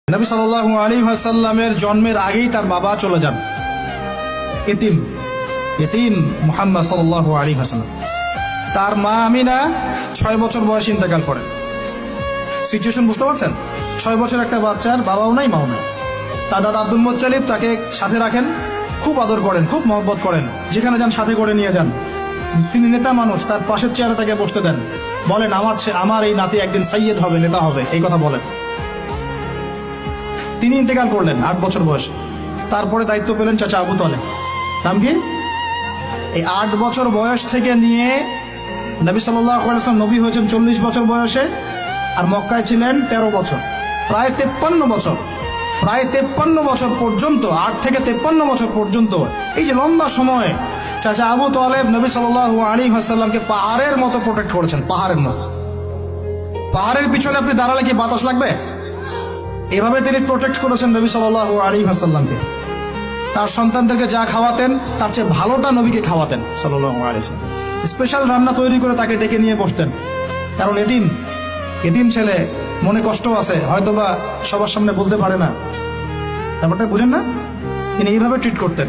নবী সাল্লাল্লাহু আলাইহি ওয়াসাল্লামের জন্মের আগেই তার বাবা চলে যান, ইতিম মুহাম্মদ সাল্লাল্লাহু আলাইহি ওয়াসাল্লাম। তার মা আমিনা 6 বছর বয়সে ইন্তেকাল করেন। সিচুয়েশন বুঝতে পারছেন? 6 বছর একটা বাচ্চার বাবাও নাই মাও নাই। তার দাদা আব্দুল মুত্তালিব তাকে সাথে রাখেন, খুব আদর করেন, খুব মহব্বত করেন, যেখানে যান সাথে করে নিয়ে যান। তিনি নেতা মানুষ, তার পাশের চেয়ারে তাকে বসতে দেন, বলেন আমার এই নাতি একদিন সাইয়্যেদ হবে, নেতা হবে, এই কথা বলেন। তিনি ইন্তেকাল করলেন 8 বছর বয়স। তারপরে দায়িত্ব পেলেন চাচা আবু তালেব। নাম কি? এই 8 বছর বয়স থেকে নিয়ে নবী সাল্লাল্লাহু আলাইহি ওয়াসাল্লাম নবী হয়েছেন 40 বছর বয়সে, আর মক্কায় ছিলেন 13 বছর। প্রায় 53 বছর পর্যন্ত, 8 থেকে 53 বছর পর্যন্ত এই যে লম্বা সময় চাচা আবু তালেব নবী সাল্লাল্লাহু আলাইহি ওয়াসাল্লামকে পাহাড়ের মতো প্রোটেক্ট করেছেন। পাহাড়ের মতো। পাহাড়ের পিছনে আপনি দাঁড়ালে কি বাতাস লাগবে? এভাবে তিনি প্রোটেক্ট করেছেন নবী সাল্লাল্লাহু আলাইহি ওয়াসাল্লামকে। তার সন্তানদেরকে যা খাওয়াতেন তার চেয়ে ভালোটা নবীকে খাওয়াতেন সাল্লাল্লাহু আলাইহি ওয়াসাল্লাম। স্পেশাল রান্না তৈরি করে তাকে ডেকে নিয়ে বসতেন, কারণ এতিম ছেলে, মনে কষ্ট আছে, হয়তোবা সবার সামনে বলতে পারে না, ব্যাপারটা বুঝেন না? তিনি এইভাবে ট্রিট করতেন।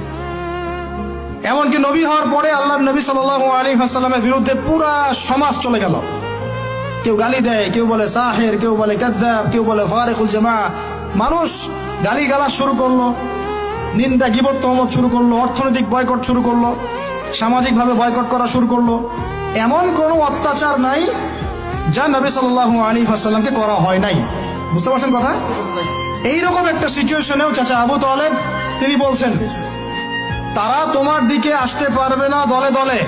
এমনকি নবী হওয়ার পরে আল্লাহর নবী সাল্লাল্লাহু আলাইহি ওয়াসাল্লামের বিরুদ্ধে পুরা সমাজ চলে গেল। কেউ গালি দেয়, কেউ বলে সাহের, কেউ বলে কাযযাব, কেউ বলে ফারিকুল জামা। মানুষ গালিগালাজ শুরু করলো, নিন্দা গীবত তহমত শুরু করলো, অর্থনৈতিক বয়কট শুরু করলো, সামাজিকভাবে বয়কট করা শুরু করলো। এমন কোনো অত্যাচার নাই যা নবী সাল্লাল্লাহু আলাইহি ওয়াসাল্লামকে করা হয় নাই। বুঝতে পারছেন কথা? এইরকম একটা সিচুয়েশনেও চাচা আবু তালেব তিনি বলছেন, তারা তোমার দিকে আসতে পারবে না দলে দলে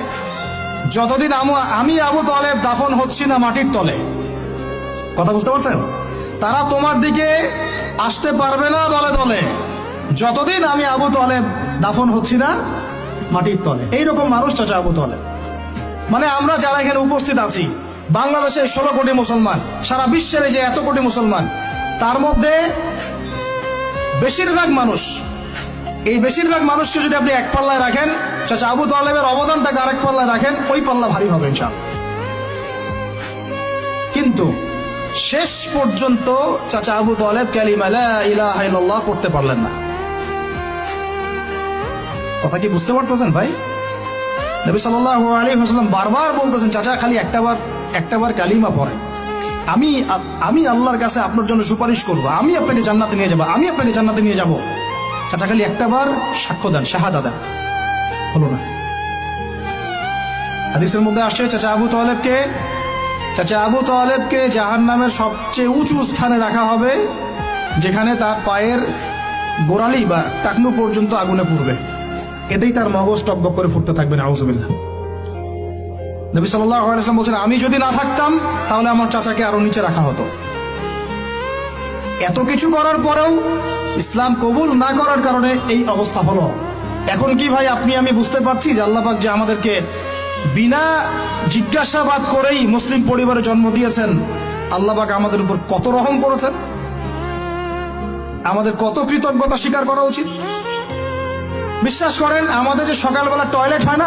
যতদিন আমি আবু তালেব দাফন হচ্ছি না মাটির তলে। কথা বুঝতে পারছেন? তারা তোমার দিকে আসতে পারবে না দলে দলে যতদিন আমি আবু তালেব দাফন হচ্ছি না মাটির তলে। এইরকম মানুষ চাচা আবু তালেব। মানে আমরা যারা এখানে উপস্থিত আছি, বাংলাদেশে 16 কোটি মুসলমান, সারা বিশ্বের এই যে এত কোটি মুসলমান, তার মধ্যে বেশিরভাগ মানুষকে যদি আপনি এক পাল্লায় রাখেন, চাচা আবু তালেবের অবদানটাকে আরেক পাল্লায় রাখেন, ওই পাল্লা ভারী হবে ইনশাআল্লাহ। কিন্তু শেষ পর্যন্ত চাচা আবু তালেব কালিমা লা ইলাহা ইল্লাল্লাহ করতে পারলেন না। কথা কি বুঝতে পারতেছেন ভাই? নবী সাল্লাল্লাহু আলাইহি ওয়াসাল্লাম বারবার বলতেছেন, চাচা খালি একটাবার কালিমা পড়েন, আমি আল্লাহর কাছে আপনার জন্য সুপারিশ করব, আমি আপনাকে জান্নাতে নিয়ে যাব, চাচা খালি একটাবার সাক্ষ্য দেন, শাহাদা দেন। হলো না। হাদিসের মধ্যে আসছে চাচা আবু তালেবকে জাহান্নামের সবচেয়ে উঁচু স্থানে রাখা হবে, যেখানে তার পায়ের গোড়ালি বা টাকনু পর্যন্ত আগুনে পুড়বে। এতেই তার মগজ টকবক করে ফুটতে থাকবে। নাউযুবিল্লাহ। নবী সাল্লাল্লাহু আলাইহি ওয়াসাল্লাম বলেছেন, আমি যদি না থাকতাম তাহলে আমার চাচাকে আরো নিচে রাখা হতো। এত কিছু করার পরেও ইসলাম কবুল না করার কারণে এই অবস্থা হলো। এখন কি ভাই আমি বুঝতে পারছি যে আল্লাহ পাক যে আমাদেরকে বিনা জিজ্ঞাসাবাদ করেই মুসলিম পরিবারে জন্ম দিয়েছেন, আল্লাহ পাক আমাদের উপর কত রহম করেছেন, আমাদের কত কৃতজ্ঞতা স্বীকার করা উচিত। বিশ্বাস করেন, আমাদের যে সকালবেলা টয়লেট হয় না,